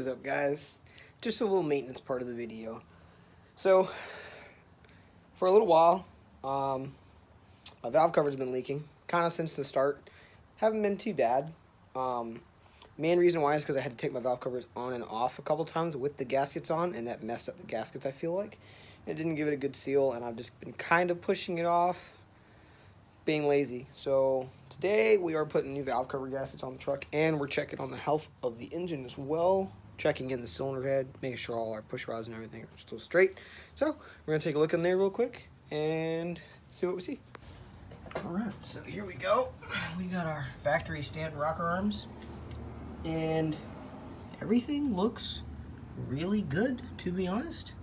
up, guys? Just a little maintenance part of the video. So, for a little while, my valve cover's been leaking, kind of since the start. Haven't been too bad. Main reason why is because I had to take my valve covers on and off a couple times with the gaskets on, and that messed up the gaskets, I feel like. It didn't give it a good seal, and I've just been kind of pushing it off, being lazy. So today we are putting new valve cover gaskets on the truck, and we're checking on the health of the engine as well, checking in the cylinder head, making sure all our push rods and everything are still straight. So we're gonna take a look in there real quick and see what we see. All right, so here we go. We got our factory stand rocker arms, and everything looks really good, to be honest.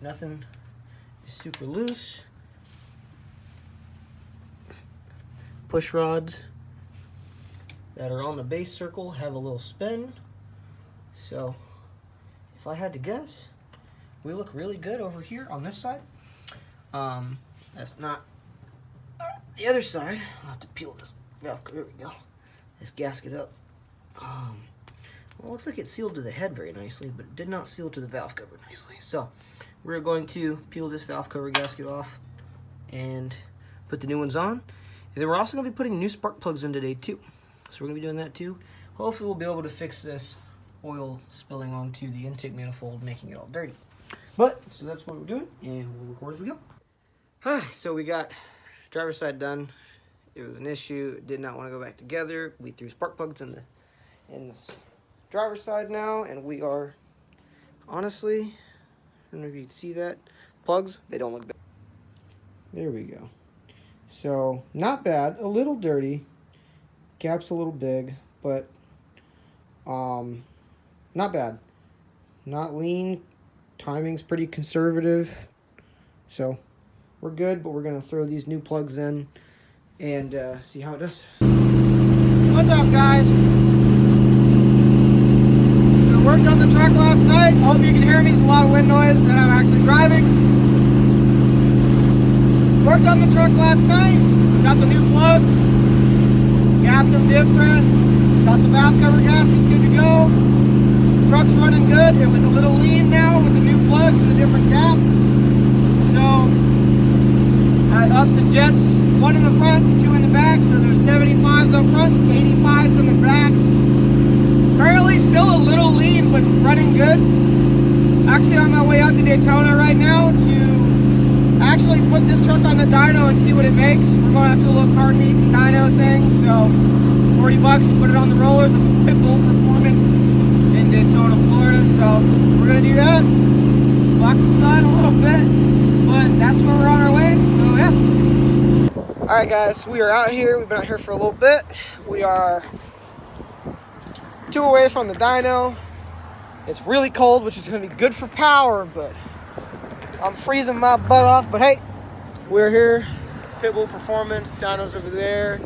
Nothing is super loose. Push rods that are on the base circle have a little spin. So if I had to guess, we look really good over here on this side. That's not the other side. I'll have to peel this valve. There we go. This gasket up. Well, it looks like it sealed to the head very nicely, but it did not seal to the valve cover nicely. So we're going to peel this valve cover gasket off and put the new ones on. And then we're also going to be putting new spark plugs in today too. So we're going to be doing that too. Hopefully we'll be able to fix this oil spilling onto the intake manifold, making it all dirty. But, so that's what we're doing, and we'll record as we go. Alright, so we got driver's side done. It was an issue. It did not want to go back together. We threw spark plugs in this driver's side now, and we are, honestly, I don't know if you can see that. Plugs, they don't look bad. There we go. So, not bad. A little dirty. Gap's a little big, but not bad. Not lean. Timing's pretty conservative. So, we're good, but we're going to throw these new plugs in and see how it does. What's up, guys? So, worked on the truck last night. Hope you can hear me. There's a lot of wind noise, and I'm actually driving. Worked on the truck last night. Got the new plugs. Gapped them different. Got the valve cover gaskets good to go. Truck's running good. It was a little lean now with the new plugs and the different gap. So I upped the jets, one in the front, two in the back. So there's 75s up front, 85s in the back. Currently still a little lean, but running good. Actually on my way out to Daytona right now to actually put this truck on the dyno and see what it makes. We're going to have to do a little car meet dyno thing. So $40 to put it on the rollers of Pitbull Performance in Daytona, Florida. So we're going to do that. Block the sun a little bit, but that's where we're on our way. So yeah. Alright guys, we are out here. We've been out here for a little bit. We are 2 away from the dyno. It's really cold, which is going to be good for power, but I'm freezing my butt off. But hey, we're here. Pitbull Performance, dyno's over there.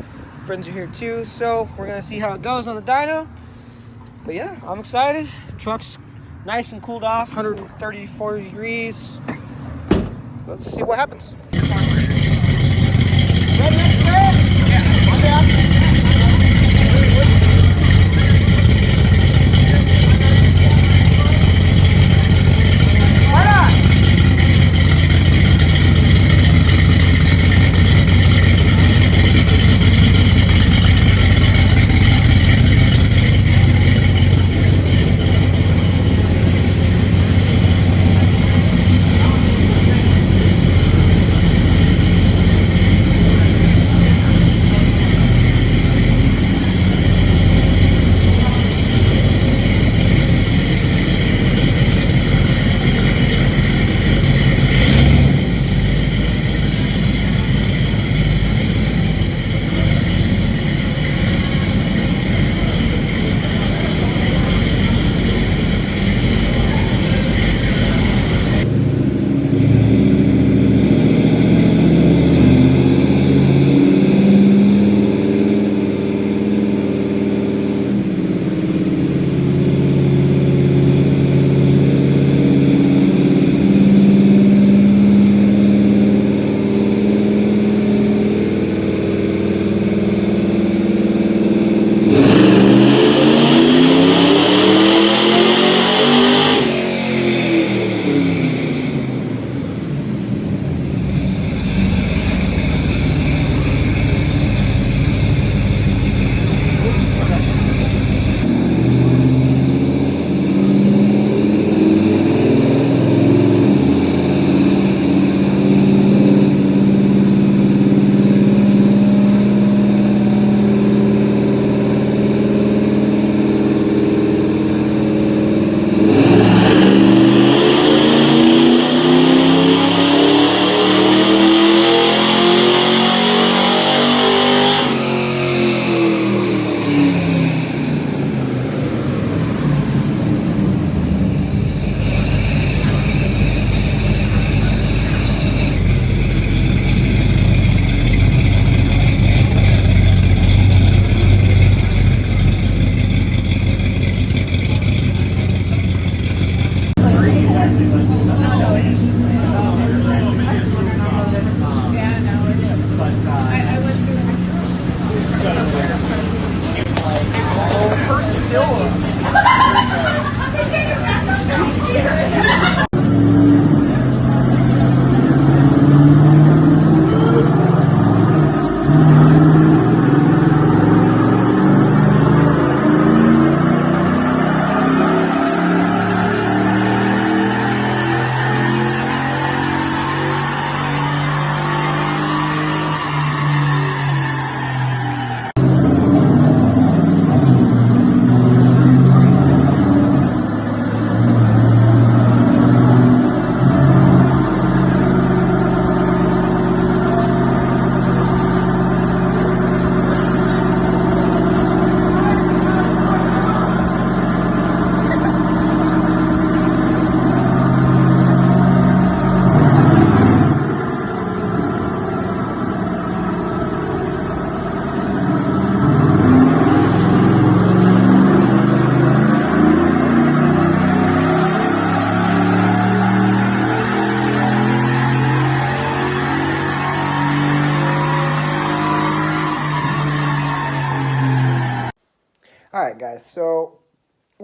Friends are here too, so we're gonna see how it goes on the dyno. But yeah, I'm excited. Truck's nice and cooled off, 134 degrees. Let's see what happens. Ready to start? Yeah. I'm down.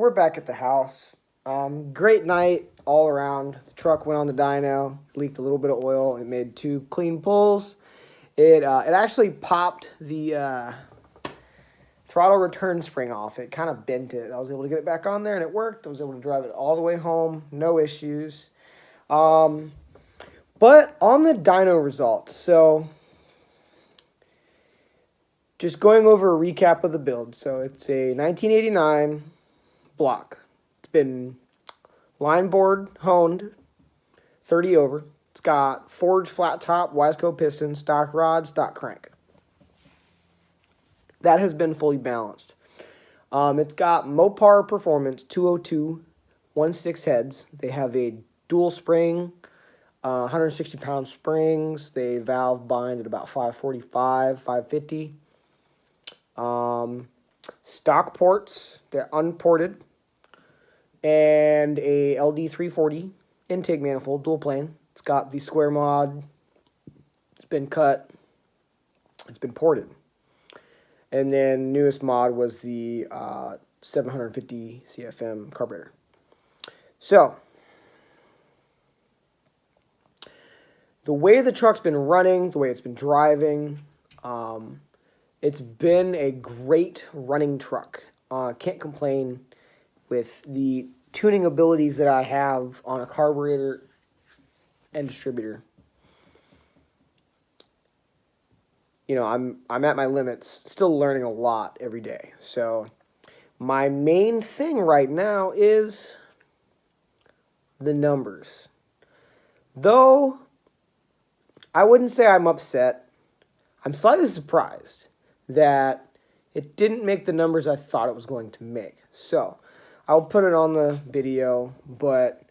we're back at the house. Great night all around. The truck went on the dyno, leaked a little bit of oil. It made 2 clean pulls. It actually popped the throttle return spring off. It kind of bent it. I was able to get it back on there, and it worked. I was able to drive it all the way home, no issues. But on the dyno results, so just going over a recap of the build. So it's a 1989 block. It's been line board honed, 30 over. It's got forged flat top, Wiseco piston, stock rod, stock crank. That has been fully balanced. It's got Mopar Performance 202 1/6 heads. They have a dual spring, 160-pound springs. They valve bind at about 545, 550. Stock ports, they're unported, and a LD340 intake manifold, dual plane. It's got the square mod. It's been cut. It's been ported. And then newest mod was the 750 CFM carburetor. So, the way the truck's been running, the way it's been driving, it's been a great running truck. Can't complain with the tuning abilities that I have on a carburetor and distributor. You know, I'm at my limits, still learning a lot every day. So my main thing right now is the numbers. Though I wouldn't say I'm upset, I'm slightly surprised that it didn't make the numbers I thought it was going to make. So I'll put it on the video, but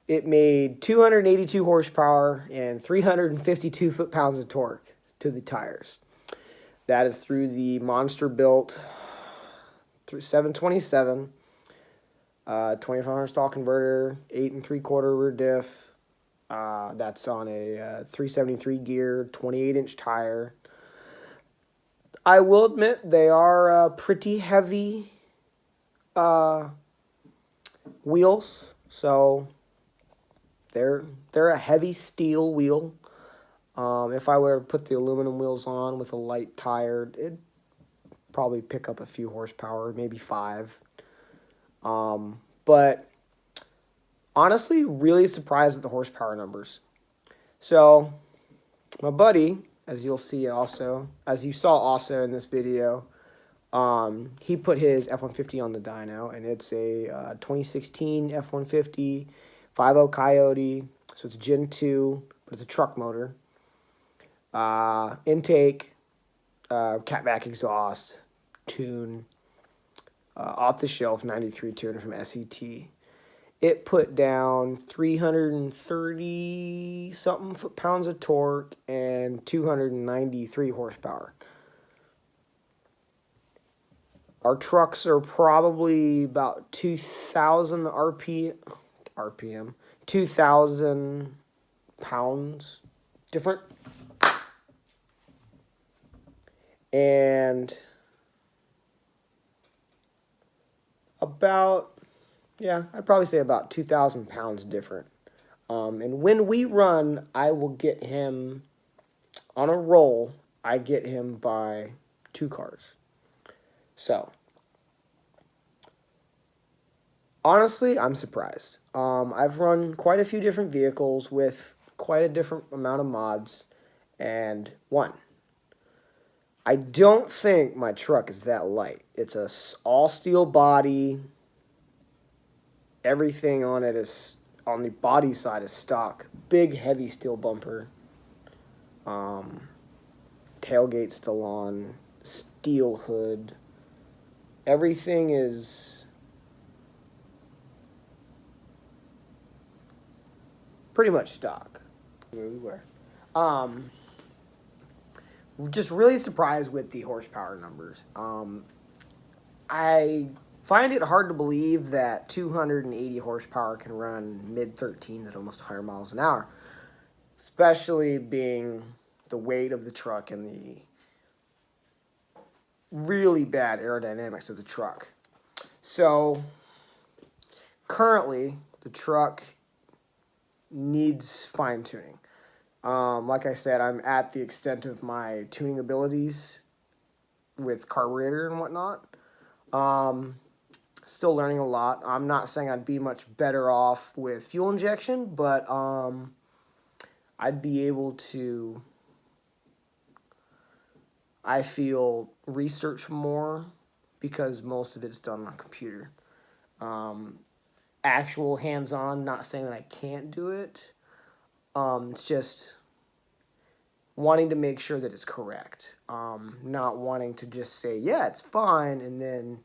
it made 282 horsepower and 352 foot-pounds of torque to the tires. That is through the Monster built through 727, 2500 stall converter, 8 3/4 rear diff. That's on a 373 gear, 28-inch tire. I will admit they are pretty heavy wheels, so they're a heavy steel wheel. If I were to put the aluminum wheels on with a light tire, it'd probably pick up a few horsepower, maybe 5. But honestly, really surprised at the horsepower numbers. So my buddy, as you'll see also, as you saw also in this video, he put his F-150 on the dyno, and it's a 2016 F-150 5.0 Coyote. So it's Gen 2, but it's a truck motor. Intake, catback exhaust, tune, off the shelf 93 tuner from SET. It put down 330 something foot-pounds of torque and 293 horsepower. Our trucks are probably about 2,000 RPM, 2,000 pounds different. And about, yeah, I'd probably say about 2,000 pounds different. And when we run, I will get him on a roll. I get him by 2 cars. So, honestly, I'm surprised. I've run quite a few different vehicles with quite a different amount of mods. And one, I don't think my truck is that light. It's a all steel body. Everything on it is, on the body side, is stock. Big, heavy steel bumper. Tailgate still on. Steel hood. Everything is pretty much stock. Where we were. Just really surprised with the horsepower numbers. I find it hard to believe that 280 horsepower can run mid-13 at almost 100 miles an hour, especially being the weight of the truck and the really bad aerodynamics of the truck. So currently, the truck needs fine tuning. Like I said, I'm at the extent of my tuning abilities with carburetor and whatnot. Still learning a lot. I'm not saying I'd be much better off with fuel injection, but I'd be able to, I feel, research more because most of it's done on a computer. Actual hands-on, not saying that I can't do it. It's just wanting to make sure that it's correct. Not wanting to just say, yeah, it's fine, and then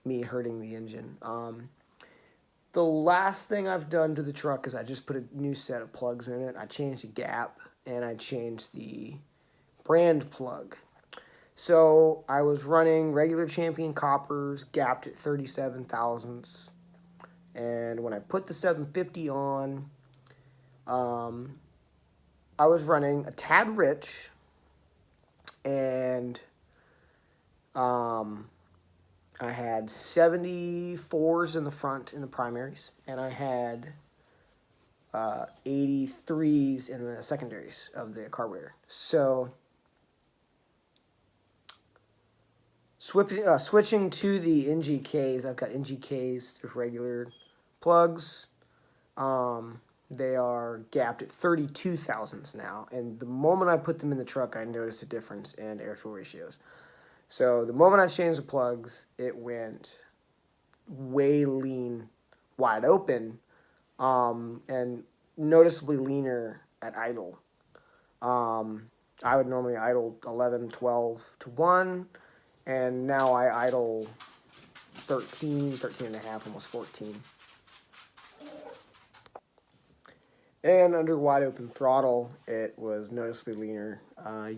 me hurting the engine. The last thing I've done to the truck is I just put a new set of plugs in it. I changed the gap, and I changed the brand plug. So I was running regular Champion coppers, gapped at 37 thousandths. And when I put the 750 on, I was running a tad rich, and I had 74s in the front in the primaries, and I had 83s in the secondaries of the carburetor. So switching to the NGKs, I've got NGKs, there's regular plugs. They are gapped at 32 thousandths now, and the moment I put them in the truck, I noticed a difference in air-fuel ratios. So the moment I changed the plugs, it went way lean, wide open, and noticeably leaner at idle. I would normally idle 11, 12 to 1, and now I idle 13, 13 and a half, almost 14. And under wide open throttle, it was noticeably leaner.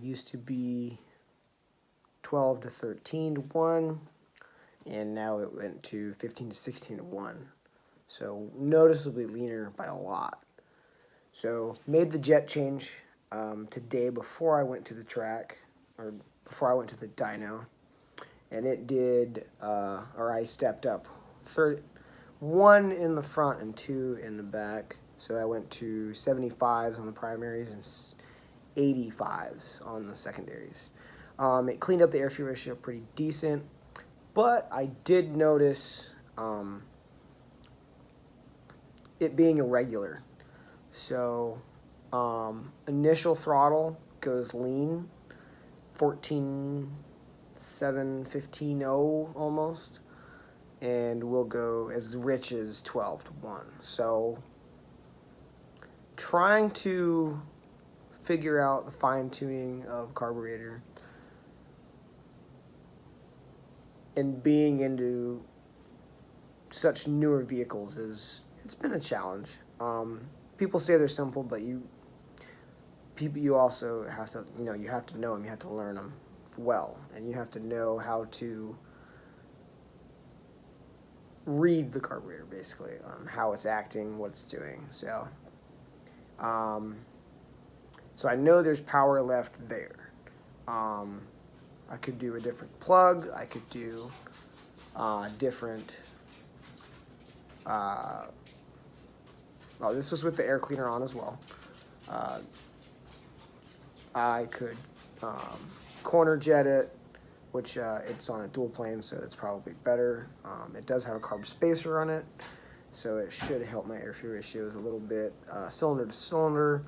Used to be 12 to 13 to 1, and now it went to 15 to 16 to 1. So noticeably leaner by a lot. So made the jet change today before I went to the track, or before I went to the dyno, and it did, or I stepped up 1 in the front and 2 in the back. So I went to 75s on the primaries and 85s on the secondaries. It cleaned up the air-fuel ratio pretty decent, but I did notice it being irregular. So initial throttle goes lean, 14.7, 15.0 almost, and we'll go as rich as 12 to 1. So trying to figure out the fine-tuning of carburetor and being into such newer vehicles it's been a challenge. People say they're simple, but you also have to, you have to know them, you have to learn them well, and you have to know how to read the carburetor, basically, on how it's acting, what it's doing. So I know there's power left there. I could do a different plug. I could do different. This was with the air cleaner on as well. I could corner jet it, which it's on a dual plane, so it's probably better. It does have a carb spacer on it, so it should help my air-fuel ratios a little bit, cylinder to cylinder.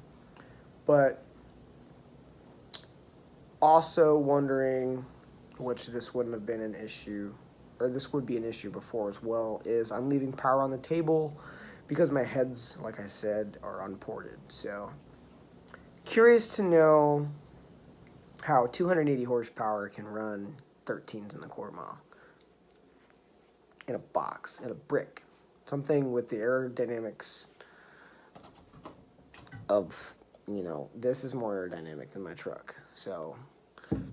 But also wondering, which this wouldn't have been an issue, or this would be an issue before as well, is I'm leaving power on the table because my heads, like I said, are unported. So curious to know how 280 horsepower can run 13s in the quarter mile in a box, in a brick. Something with the aerodynamics of, this is more aerodynamic than my truck. So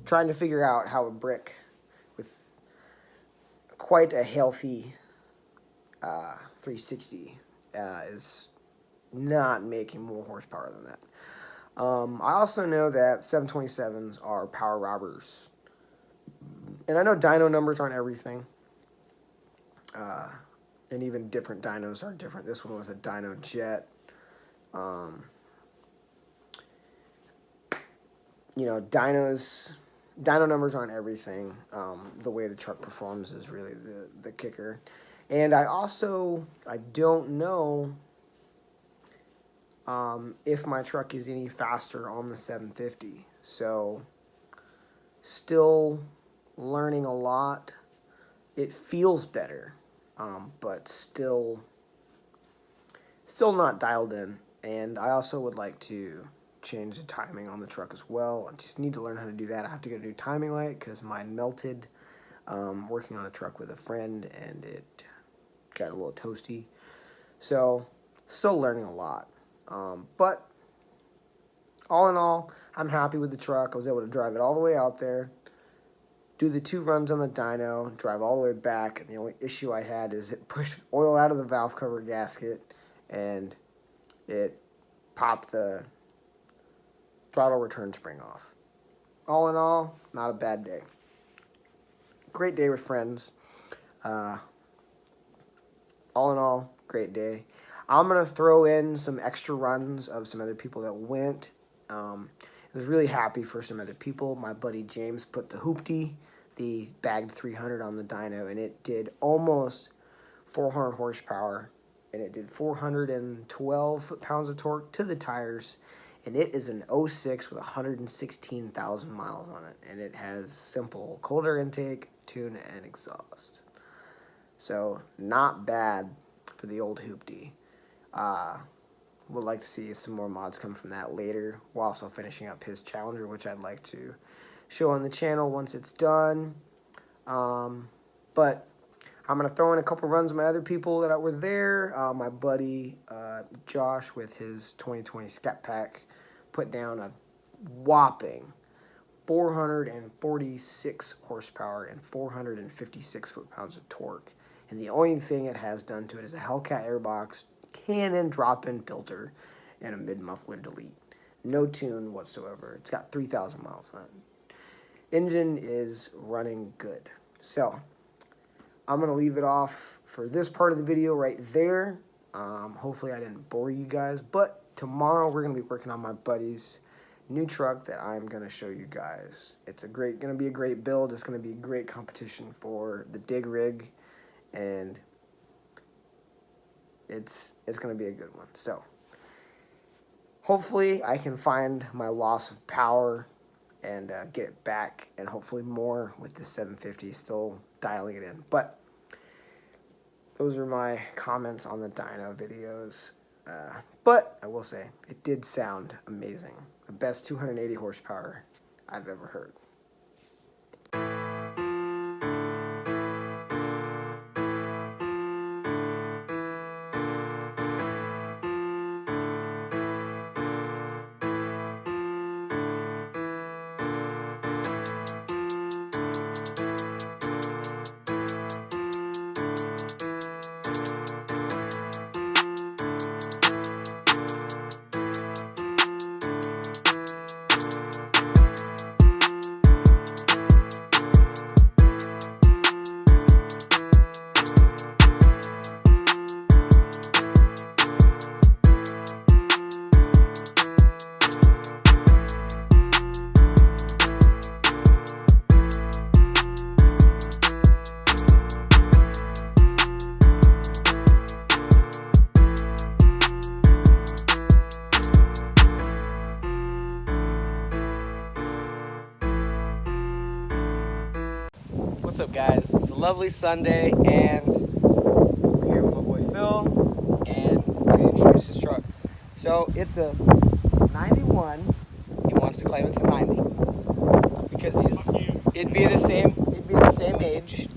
trying to figure out how a brick with quite a healthy 360 is not making more horsepower than that. I also know that 727s are power robbers. And I know dyno numbers aren't everything. And even different dynos are different. This one was a dyno jet. You know, dyno numbers aren't everything. The way the truck performs is really the kicker. And I don't know if my truck is any faster on the 750. So, still learning a lot. It feels better, but still not dialed in. And I also would like to change the timing on the truck as well. I just need to learn how to do that. I have to get a new timing light because mine melted working on a truck with a friend, and it got a little toasty. So, still learning a lot. But all in all, I'm happy with the truck. I was able to drive it all the way out there, do the 2 runs on the dyno, drive all the way back, and the only issue I had is it pushed oil out of the valve cover gasket, and it popped the throttle return spring off. All in all, not a bad day. Great day with friends. All in all, great day. I'm going to throw in some extra runs of some other people that went. I was really happy for some other people. My buddy James put the hoopty, the bagged 300 on the dyno, and it did almost 400 horsepower, and it did 412 foot-pounds of torque to the tires, and it is an 06 with 116,000 miles on it, and it has simple cold air intake, tune, and exhaust. So, not bad for the old hoopty. Would like to see some more mods come from that later. We're also finishing up his Challenger, which I'd like to show on the channel once it's done. But I'm going to throw in a couple runs of my other people that were there. My buddy Josh with his 2020 Scat Pack put down a whopping 446 horsepower and 456 foot-pounds of torque. And the only thing it has done to it is a Hellcat airbox, Cannon drop-in filter, and a mid-muffler delete. No tune whatsoever. It's got 3,000 miles on it. Engine is running good. So, I'm going to leave it off for this part of the video right there. Hopefully I didn't bore you guys. But tomorrow we're going to be working on my buddy's new truck that I'm going to show you guys. It's going to be a great build. It's going to be a great competition for the dig rig. And it's going to be a good one. So, hopefully I can find my loss of power and get it back, and hopefully more with the 750, still dialing it in. But those are my comments on the dyno videos. But I will say, it did sound amazing. The best 280 horsepower I've ever heard. What's up, guys? It's a lovely Sunday, and we're here with my boy Phil, and I'm going to introduce his truck. So, it's a 91. He wants to claim it's a 90 because it'd be the same age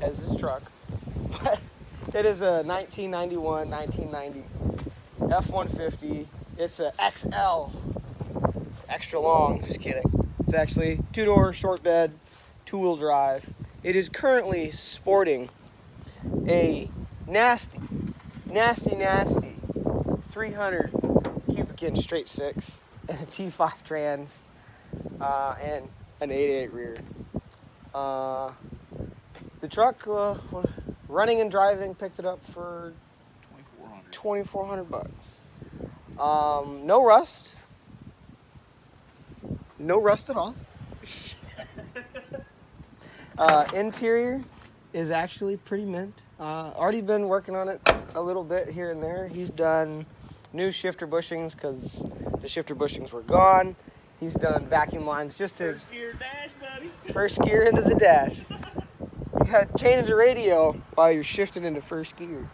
as his truck. But it is a 1991, 1990 F-150. It's a XL, extra long. Just kidding. It's actually 2-door, short bed, 2-wheel drive. It is currently sporting a nasty 300 cubic inch straight 6 and a T5 trans and an 8.8 rear. The truck running and driving, picked it up for $2,400. No rust. No rust at all. Interior is actually pretty mint. Already been working on it a little bit here and there. He's done new shifter bushings because the shifter bushings were gone. He's done vacuum lines just to... First gear dash, buddy. First gear into the dash. You got to change the radio while you're shifting into first gear.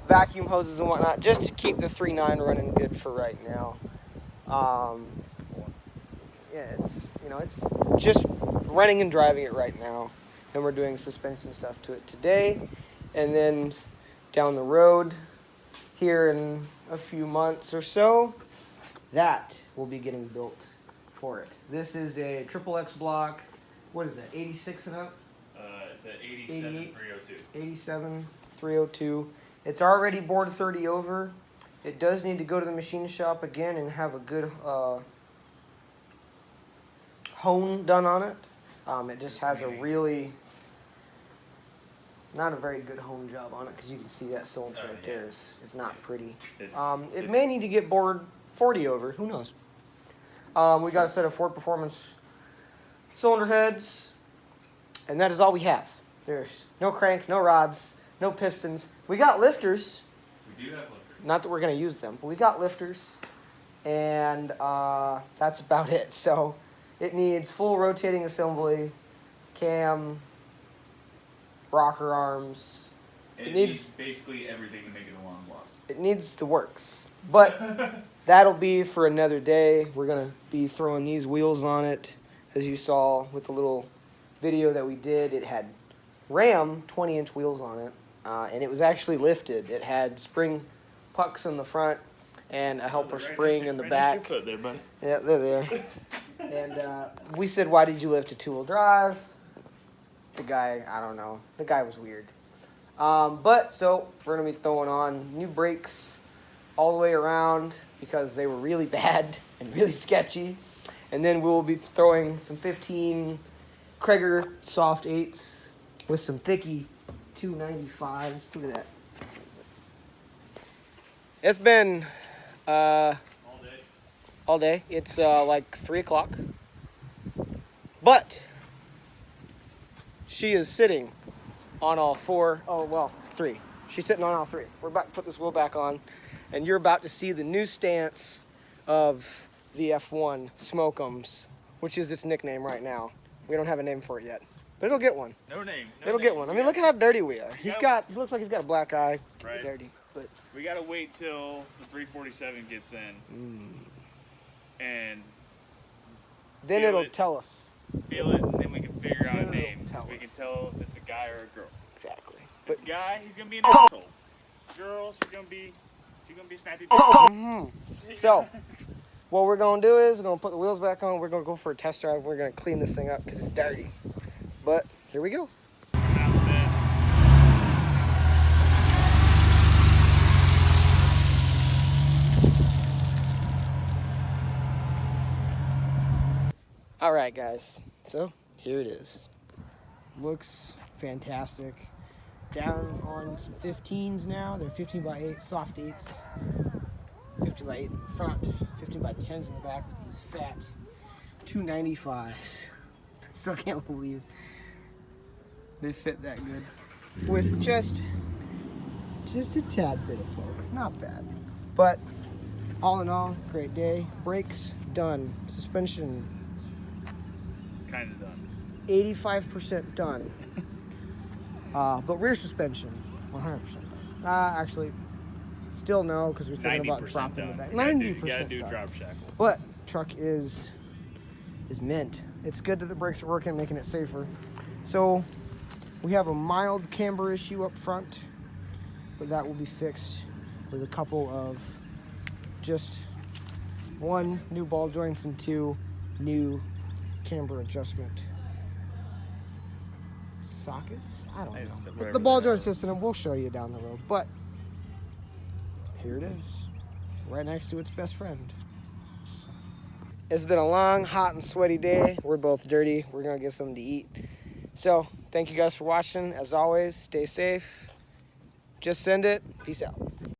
Vacuum hoses and whatnot, just to keep the 3.9 running good for right now. Yeah, it's just running and driving it right now. And we're doing suspension stuff to it today. And then down the road, here in a few months or so, that will be getting built for it. This is a triple X block. What is that, 86 and up? It's an 87-302. 87-302. It's already bored 30 over. It does need to go to the machine shop again and have a good hone done on it. It just has a really, not a very good hone job on it, because you can see that cylinder right there is not pretty. It may need to get bored 40 over, who knows. We got a set of Ford Performance cylinder heads, and that is all we have. There's no crank, no rods, no pistons. We got lifters. We do have lifters. Not that we're going to use them, but we got lifters, and that's about it. So it needs full rotating assembly, cam, rocker arms. It needs basically everything to make it a long walk. It needs the works, but that'll be for another day. We're going to be throwing these wheels on it, as you saw with the little video that we did. It had Ram 20-inch wheels on it, and it was actually lifted. It had spring pucks in the front and a helper spring in the back. Your foot there, buddy. Yeah, they're there. And we said, why did you lift a two-wheel drive? The guy, I don't know. The guy was weird. So we're going to be throwing on new brakes all the way around because they were really bad and really sketchy. And then we'll be throwing some 15 Krager soft 8s with some thicky 295s. Look at that. It's been all day. It's like 3 o'clock. But she is sitting on all four. Oh, well, 3. She's sitting on all 3. We're about to put this wheel back on, and you're about to see the new stance of the F1 Smoke'ems, which is its nickname right now. We don't have a name for it yet, but it'll get one. No name. It'll get one. I mean, look at how dirty we are. He looks like he's got a black eye. Right. Dirty, but we gotta wait till the 347 gets in, and then it'll tell us. Feel it, and then we can figure out a Then name. it'll tell We us. can tell if it's a guy or a girl. Exactly. If it's a guy, he's gonna be an asshole. Girl, she's gonna be a snappy bitch. So, what we're gonna do is we're gonna put the wheels back on. We're gonna go for a test drive. We're gonna clean this thing up because it's dirty. But here we go. All right, guys. So here it is. Looks fantastic. Down on some 15s now. They're 15 by 8 soft 8s. 15 by 8 in the front, 15 by 10s in the back with these fat 295s. Still can't believe they fit that good. With just a tad bit of poke. Not bad. But all in all, great day. Brakes done. Suspension Kind of done. 85% done. But rear suspension 100% done. Actually, still no, because we're thinking about 90% dropping done. it back. You 90% gotta do done. drop shackle. But truck is mint. It's good that the brakes are working, making it safer. So we have a mild camber issue up front, but that will be fixed with a couple of just 1 new ball joints and 2 new camber adjustment sockets. I don't know. But the ball joint system, we'll show you down the road. But here it is, right next to its best friend. It's been a long, hot, and sweaty day. We're both dirty. We're gonna get something to eat. So Thank you guys for watching. As always, stay safe. Just send it. Peace out.